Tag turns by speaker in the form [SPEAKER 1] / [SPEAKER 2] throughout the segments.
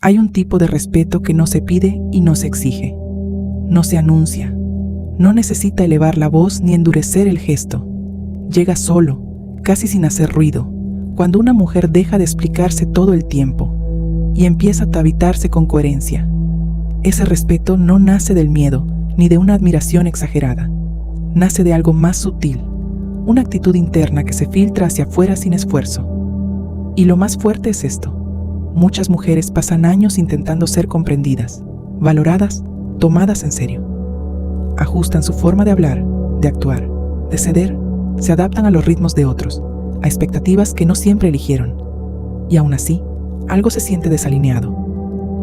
[SPEAKER 1] Hay un tipo de respeto que no se pide y no se exige. No se anuncia. No necesita elevar la voz ni endurecer el gesto. Llega solo, casi sin hacer ruido, cuando una mujer deja de explicarse todo el tiempo y empieza a habitarse con coherencia. Ese respeto no nace del miedo ni de una admiración exagerada. Nace de algo más sutil, una actitud interna que se filtra hacia afuera sin esfuerzo. Y lo más fuerte es esto: muchas mujeres pasan años intentando ser comprendidas, valoradas, tomadas en serio. Ajustan su forma de hablar, de actuar, de ceder, se adaptan a los ritmos de otros, a expectativas que no siempre eligieron. Y aún así, algo se siente desalineado,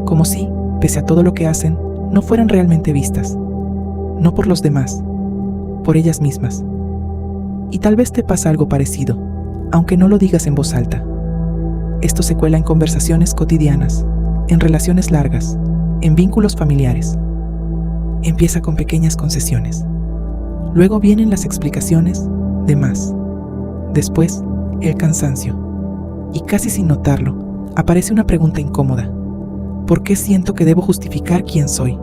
[SPEAKER 1] como si, pese a todo lo que hacen, no fueran realmente vistas. No por los demás, por ellas mismas. Y tal vez te pasa algo parecido, aunque no lo digas en voz alta. Esto se cuela en conversaciones cotidianas, en relaciones largas, en vínculos familiares. Empieza con pequeñas concesiones. Luego vienen las explicaciones de más. Después, el cansancio. Y casi sin notarlo, aparece una pregunta incómoda. ¿Por qué siento que debo justificar quién soy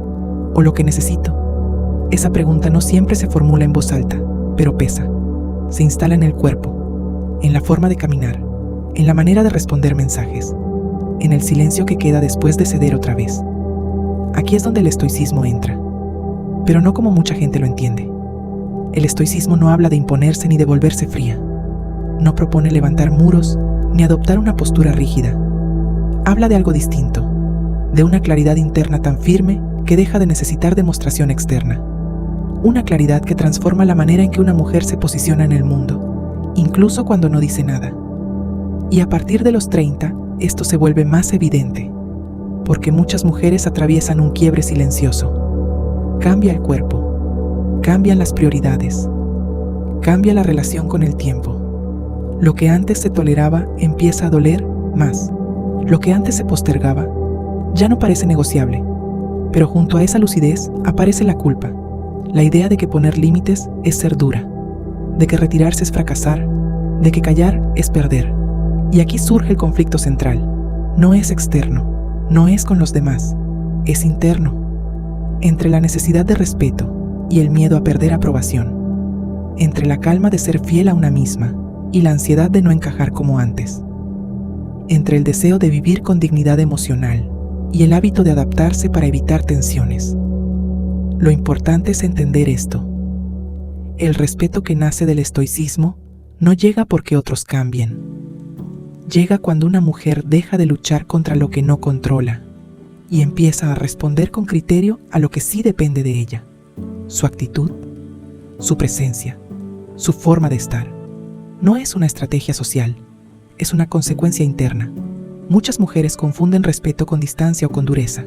[SPEAKER 1] o lo que necesito? Esa pregunta no siempre se formula en voz alta, pero pesa. Se instala en el cuerpo, en la forma de caminar, en la manera de responder mensajes, en el silencio que queda después de ceder otra vez. Aquí es donde el estoicismo entra, pero no como mucha gente lo entiende. El estoicismo no habla de imponerse ni de volverse fría. No propone levantar muros ni adoptar una postura rígida. Habla de algo distinto, de una claridad interna tan firme que deja de necesitar demostración externa. Una claridad que transforma la manera en que una mujer se posiciona en el mundo, incluso cuando no dice nada. Y a partir de los 30, esto se vuelve más evidente, porque muchas mujeres atraviesan un quiebre silencioso. Cambia el cuerpo, cambian las prioridades, cambia la relación con el tiempo. Lo que antes se toleraba empieza a doler más. Lo que antes se postergaba ya no parece negociable, pero junto a esa lucidez aparece la culpa, la idea de que poner límites es ser dura, de que retirarse es fracasar, de que callar es perder. Y aquí surge el conflicto central. No es externo, no es con los demás, es interno, entre la necesidad de respeto y el miedo a perder aprobación, entre la calma de ser fiel a una misma y la ansiedad de no encajar como antes, entre el deseo de vivir con dignidad emocional y el hábito de adaptarse para evitar tensiones. Lo importante es entender esto. El respeto que nace del estoicismo no llega porque otros cambien. Llega cuando una mujer deja de luchar contra lo que no controla y empieza a responder con criterio a lo que sí depende de ella: su actitud, su presencia, su forma de estar. No es una estrategia social, es una consecuencia interna. Muchas mujeres confunden respeto con distancia o con dureza,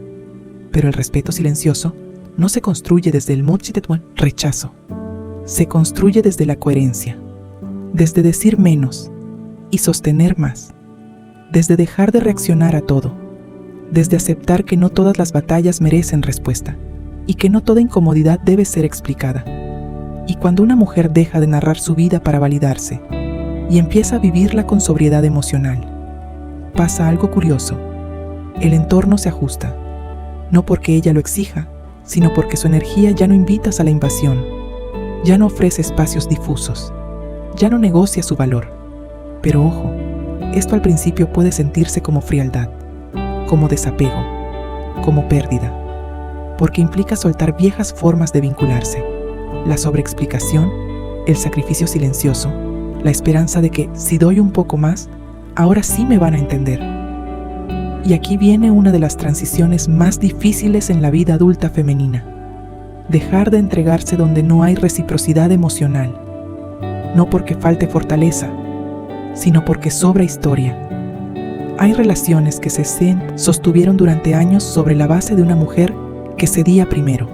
[SPEAKER 1] pero el respeto silencioso no se construye desde el rechazo, se construye desde la coherencia, desde decir menos y sostener más, desde dejar de reaccionar a todo, desde aceptar que no todas las batallas merecen respuesta y que no toda incomodidad debe ser explicada. Y cuando una mujer deja de narrar su vida para validarse y empieza a vivirla con sobriedad emocional, pasa algo curioso. El entorno se ajusta, no porque ella lo exija, sino porque su energía ya no invita a la invasión, ya no ofrece espacios difusos, ya no negocia su valor. Pero ojo, esto al principio puede sentirse como frialdad, como desapego, como pérdida, porque implica soltar viejas formas de vincularse, la sobreexplicación, el sacrificio silencioso, la esperanza de que si doy un poco más, ahora sí me van a entender. Y aquí viene una de las transiciones más difíciles en la vida adulta femenina: dejar de entregarse donde no hay reciprocidad emocional, no porque falte fortaleza, sino porque sobra historia. Hay relaciones que se sostuvieron durante años sobre la base de una mujer que cedía primero.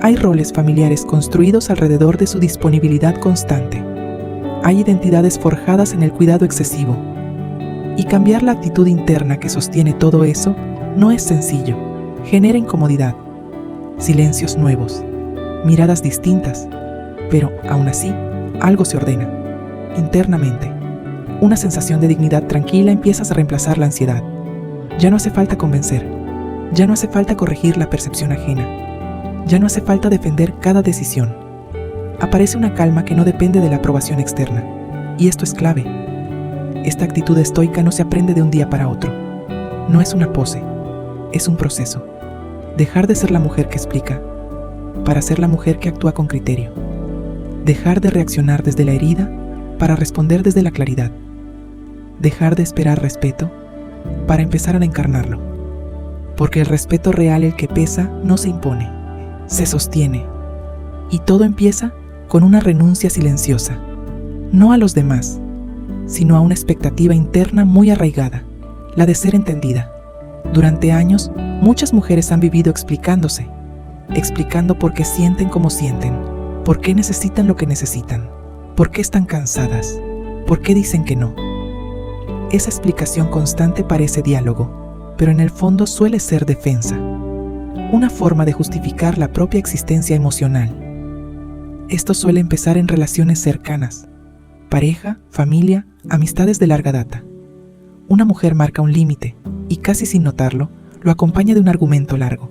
[SPEAKER 1] Hay roles familiares construidos alrededor de su disponibilidad constante. Hay identidades forjadas en el cuidado excesivo. Y cambiar la actitud interna que sostiene todo eso no es sencillo. Genera incomodidad, silencios nuevos, miradas distintas, pero aún así, algo se ordena. Internamente, una sensación de dignidad tranquila empieza a reemplazar la ansiedad. Ya no hace falta convencer, ya no hace falta corregir la percepción ajena, ya no hace falta defender cada decisión. Aparece una calma que no depende de la aprobación externa, y esto es clave. Esta actitud estoica no se aprende de un día para otro. No es una pose, es un proceso. Dejar de ser la mujer que explica, para ser la mujer que actúa con criterio. Dejar de reaccionar desde la herida, para responder desde la claridad. Dejar de esperar respeto, para empezar a encarnarlo. Porque el respeto real, el que pesa, no se impone, se sostiene. Y todo empieza con una renuncia silenciosa, no a los demás, sino a una expectativa interna muy arraigada, la de ser entendida. Durante años, muchas mujeres han vivido explicándose, explicando por qué sienten como sienten, por qué necesitan lo que necesitan, por qué están cansadas, por qué dicen que no. Esa explicación constante parece diálogo, pero en el fondo suele ser defensa, una forma de justificar la propia existencia emocional. Esto suele empezar en relaciones cercanas, pareja, familia, amistades de larga data. Una mujer marca un límite y casi sin notarlo, lo acompaña de un argumento largo,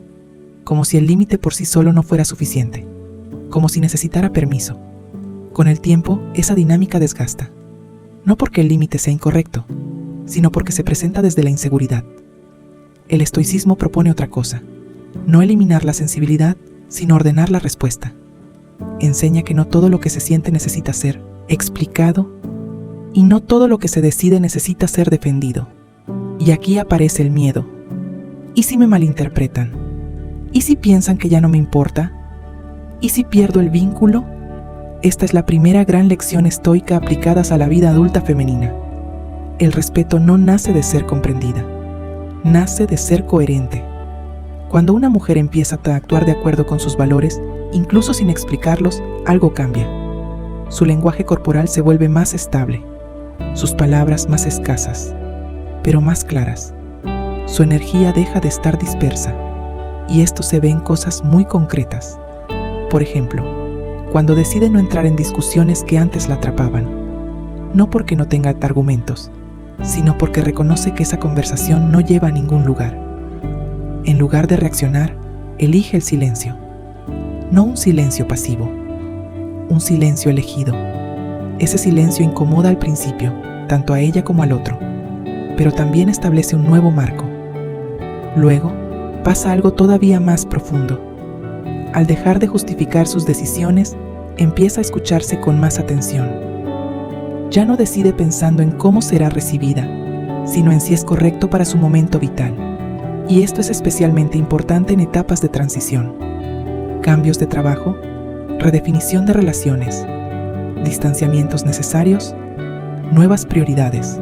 [SPEAKER 1] como si el límite por sí solo no fuera suficiente, como si necesitara permiso. Con el tiempo, esa dinámica desgasta, no porque el límite sea incorrecto, sino porque se presenta desde la inseguridad. El estoicismo propone otra cosa, no eliminar la sensibilidad, sino ordenar la respuesta. Enseña que no todo lo que se siente necesita ser explicado y no todo lo que se decide necesita ser defendido. Y aquí aparece el miedo. ¿Y si me malinterpretan? ¿Y si piensan que ya no me importa? ¿Y si pierdo el vínculo? Esta es la primera gran lección estoica aplicada a la vida adulta femenina. El respeto no nace de ser comprendida, nace de ser coherente. Cuando una mujer empieza a actuar de acuerdo con sus valores, incluso sin explicarlos, algo cambia. Su lenguaje corporal se vuelve más estable, sus palabras más escasas, pero más claras. Su energía deja de estar dispersa, y esto se ve en cosas muy concretas. Por ejemplo, cuando decide no entrar en discusiones que antes la atrapaban, no porque no tenga argumentos, sino porque reconoce que esa conversación no lleva a ningún lugar. En lugar de reaccionar, elige el silencio. No un silencio pasivo, un silencio elegido. Ese silencio incomoda al principio, tanto a ella como al otro, pero también establece un nuevo marco. Luego, pasa algo todavía más profundo. Al dejar de justificar sus decisiones, empieza a escucharse con más atención. Ya no decide pensando en cómo será recibida, sino en si es correcto para su momento vital. Y esto es especialmente importante en etapas de transición. Cambios de trabajo, redefinición de relaciones, distanciamientos necesarios, nuevas prioridades.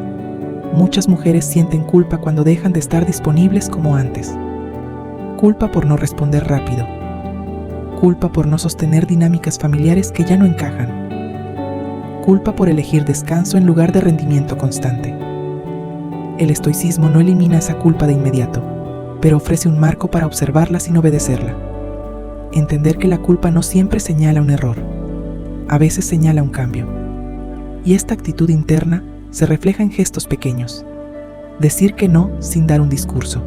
[SPEAKER 1] Muchas mujeres sienten culpa cuando dejan de estar disponibles como antes. Culpa por no responder rápido. Culpa por no sostener dinámicas familiares que ya no encajan. Culpa por elegir descanso en lugar de rendimiento constante. El estoicismo no elimina esa culpa de inmediato, pero ofrece un marco para observarla sin obedecerla. Entender que la culpa no siempre señala un error, a veces señala un cambio. Y esta actitud interna se refleja en gestos pequeños. Decir que no sin dar un discurso.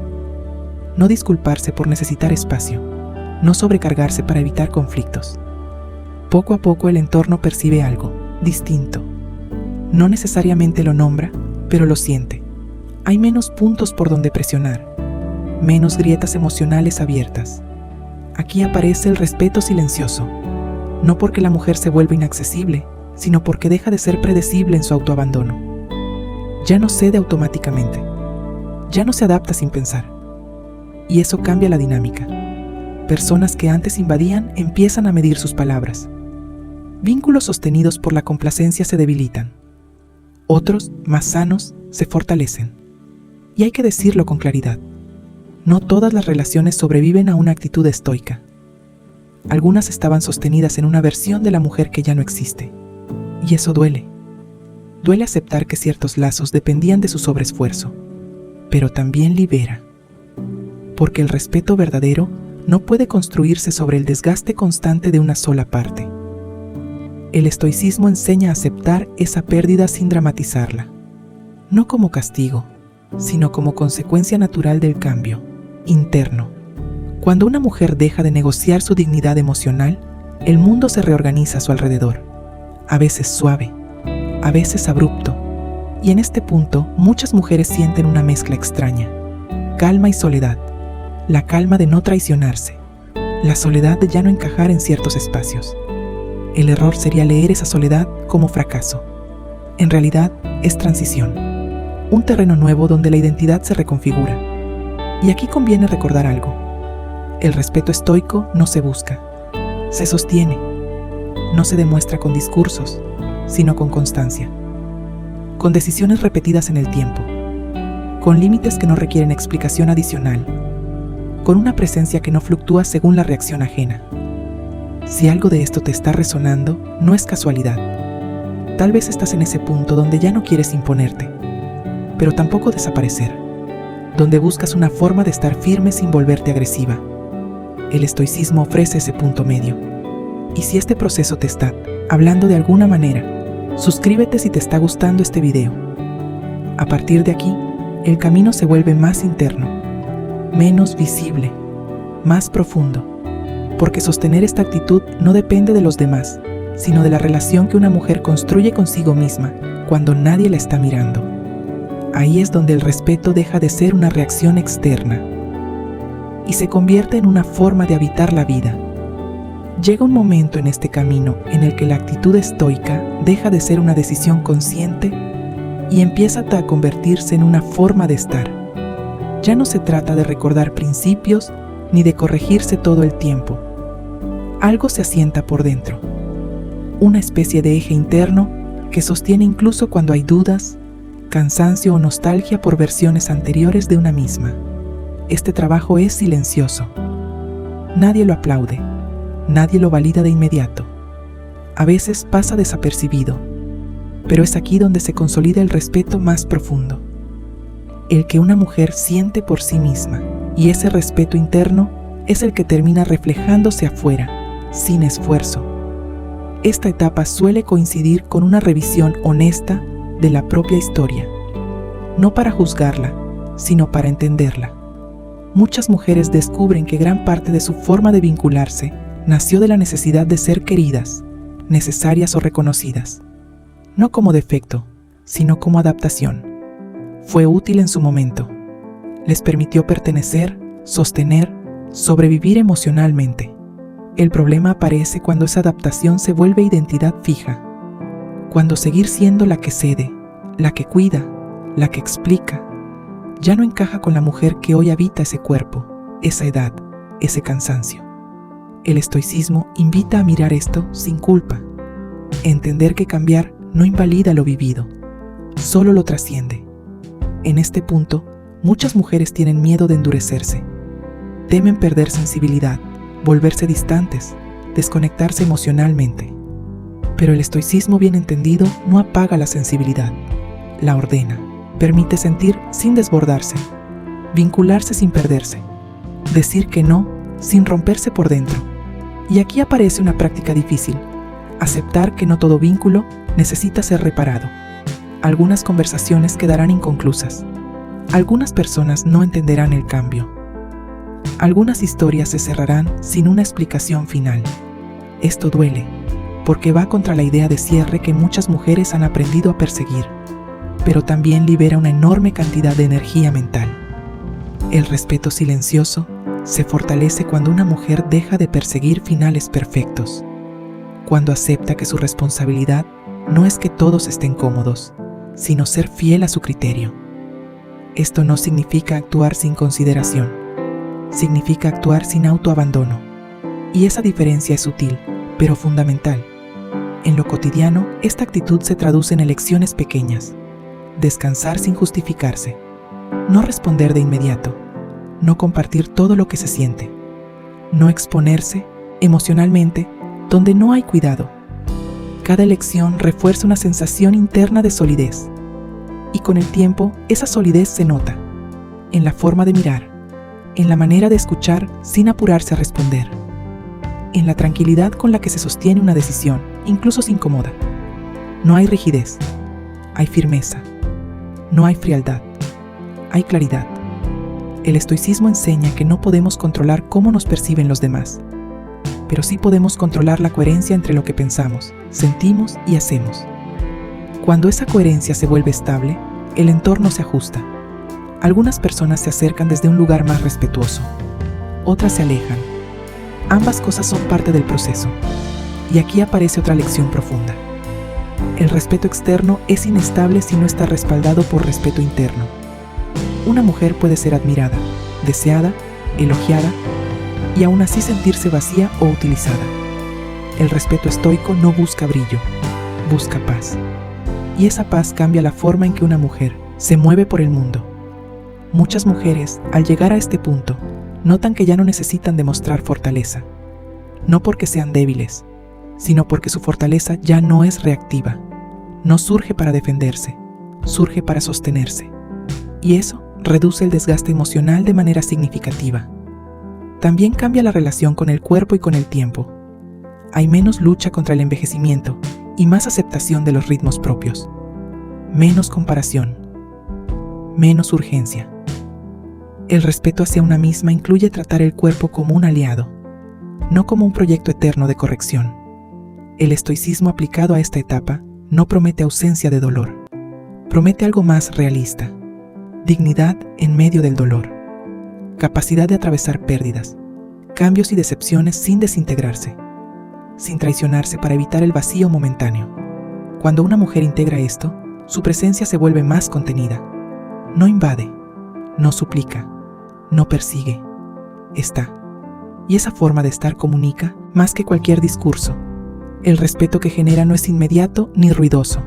[SPEAKER 1] No disculparse por necesitar espacio. No sobrecargarse para evitar conflictos. Poco a poco el entorno percibe algo distinto. No necesariamente lo nombra, pero lo siente. Hay menos puntos por donde presionar, menos grietas emocionales abiertas. Aquí aparece el respeto silencioso, no porque la mujer se vuelva inaccesible, sino porque deja de ser predecible en su autoabandono. Ya no cede automáticamente, ya no se adapta sin pensar. Y eso cambia la dinámica. Personas que antes invadían empiezan a medir sus palabras. Vínculos sostenidos por la complacencia se debilitan. Otros, más sanos, se fortalecen. Y hay que decirlo con claridad. No todas las relaciones sobreviven a una actitud estoica. Algunas estaban sostenidas en una versión de la mujer que ya no existe. Y eso duele. Duele aceptar que ciertos lazos dependían de su sobreesfuerzo, pero también libera. Porque el respeto verdadero no puede construirse sobre el desgaste constante de una sola parte. El estoicismo enseña a aceptar esa pérdida sin dramatizarla, no como castigo, sino como consecuencia natural del cambio interno. Cuando una mujer deja de negociar su dignidad emocional, el mundo se reorganiza a su alrededor, a veces suave, a veces abrupto, y en este punto muchas mujeres sienten una mezcla extraña: calma y soledad, la calma de no traicionarse, la soledad de ya no encajar en ciertos espacios. El error sería leer esa soledad como fracaso. En realidad, es transición, un terreno nuevo donde la identidad se reconfigura. Y aquí conviene recordar algo: el respeto estoico no se busca, se sostiene, no se demuestra con discursos, sino con constancia, con decisiones repetidas en el tiempo, con límites que no requieren explicación adicional, con una presencia que no fluctúa según la reacción ajena. Si algo de esto te está resonando, no es casualidad. Tal vez estás en ese punto donde ya no quieres imponerte, pero tampoco desaparecer, donde buscas una forma de estar firme sin volverte agresiva. El estoicismo ofrece ese punto medio. Y si este proceso te está hablando de alguna manera, suscríbete si te está gustando este video. A partir de aquí, el camino se vuelve más interno, menos visible, más profundo, porque sostener esta actitud no depende de los demás, sino de la relación que una mujer construye consigo misma cuando nadie la está mirando. Ahí es donde el respeto deja de ser una reacción externa y se convierte en una forma de habitar la vida. Llega un momento en este camino en el que la actitud estoica deja de ser una decisión consciente y empieza a convertirse en una forma de estar. Ya no se trata de recordar principios ni de corregirse todo el tiempo. Algo se asienta por dentro, una especie de eje interno que sostiene incluso cuando hay dudas, cansancio o nostalgia por versiones anteriores de una misma. Este trabajo es silencioso. Nadie lo aplaude, nadie lo valida de inmediato. A veces pasa desapercibido, pero es aquí donde se consolida el respeto más profundo, el que una mujer siente por sí misma, y ese respeto interno es el que termina reflejándose afuera, sin esfuerzo. Esta etapa suele coincidir con una revisión honesta de la propia historia, no para juzgarla, sino para entenderla. Muchas mujeres descubren que gran parte de su forma de vincularse nació de la necesidad de ser queridas, necesarias o reconocidas, no como defecto, sino como adaptación. Fue útil en su momento. Les permitió pertenecer, sostener, sobrevivir emocionalmente. El problema aparece cuando esa adaptación se vuelve identidad fija, cuando seguir siendo la que cede, la que cuida, la que explica, ya no encaja con la mujer que hoy habita ese cuerpo, esa edad, ese cansancio. El estoicismo invita a mirar esto sin culpa, entender que cambiar no invalida lo vivido, solo lo trasciende. En este punto, muchas mujeres tienen miedo de endurecerse, temen perder sensibilidad, volverse distantes, desconectarse emocionalmente. Pero el estoicismo bien entendido no apaga la sensibilidad, la ordena, permite sentir sin desbordarse, vincularse sin perderse, decir que no sin romperse por dentro. Y aquí aparece una práctica difícil: aceptar que no todo vínculo necesita ser reparado. Algunas conversaciones quedarán inconclusas, algunas personas no entenderán el cambio, algunas historias se cerrarán sin una explicación final. Esto duele, porque va contra la idea de cierre que muchas mujeres han aprendido a perseguir, pero también libera una enorme cantidad de energía mental. El respeto silencioso se fortalece cuando una mujer deja de perseguir finales perfectos, cuando acepta que su responsabilidad no es que todos estén cómodos, sino ser fiel a su criterio. Esto no significa actuar sin consideración, significa actuar sin autoabandono. Y esa diferencia es sutil, pero fundamental. En lo cotidiano, esta actitud se traduce en elecciones pequeñas: descansar sin justificarse, no responder de inmediato, no compartir todo lo que se siente, no exponerse emocionalmente donde no hay cuidado. Cada elección refuerza una sensación interna de solidez, y con el tiempo esa solidez se nota en la forma de mirar, en la manera de escuchar sin apurarse a responder, en la tranquilidad con la que se sostiene una decisión, incluso si incomoda. No hay rigidez, hay firmeza, no hay frialdad. hay claridad. El estoicismo enseña que no podemos controlar cómo nos perciben los demás, pero sí podemos controlar la coherencia entre lo que pensamos, sentimos y hacemos. Cuando esa coherencia se vuelve estable, el entorno se ajusta. Algunas personas se acercan desde un lugar más respetuoso, otras se alejan. Ambas cosas son parte del proceso. Y aquí aparece otra lección profunda. El respeto externo es inestable si no está respaldado por respeto interno. Una mujer puede ser admirada, deseada, elogiada, y aún así sentirse vacía o utilizada. El respeto estoico no busca brillo, busca paz. Y esa paz cambia la forma en que una mujer se mueve por el mundo. Muchas mujeres, al llegar a este punto, notan que ya no necesitan demostrar fortaleza. No porque sean débiles, sino porque su fortaleza ya no es reactiva. No surge para defenderse, surge para sostenerse. Y eso reduce el desgaste emocional de manera significativa. También cambia la relación con el cuerpo y con el tiempo. Hay menos lucha contra el envejecimiento y más aceptación de los ritmos propios. Menos comparación. Menos urgencia. El respeto hacia una misma incluye tratar el cuerpo como un aliado, no como un proyecto eterno de corrección. El estoicismo aplicado a esta etapa no promete ausencia de dolor. Promete algo más realista. Dignidad en medio del dolor. Capacidad de atravesar pérdidas, cambios y decepciones sin desintegrarse, sin traicionarse para evitar el vacío momentáneo. Cuando una mujer integra esto, su presencia se vuelve más contenida. No invade, no suplica, no persigue, está. Y esa forma de estar comunica más que cualquier discurso. El respeto que genera no es inmediato ni ruidoso,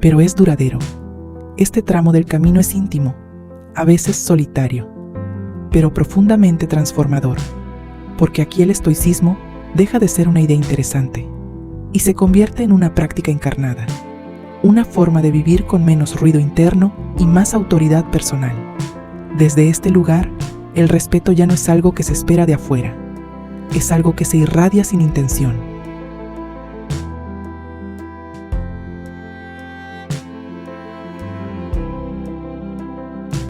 [SPEAKER 1] pero es duradero. Este tramo del camino es íntimo, a veces solitario, pero profundamente transformador, porque aquí el estoicismo deja de ser una idea interesante y se convierte en una práctica encarnada, una forma de vivir con menos ruido interno y más autoridad personal. Desde este lugar, el respeto ya no es algo que se espera de afuera, es algo que se irradia sin intención.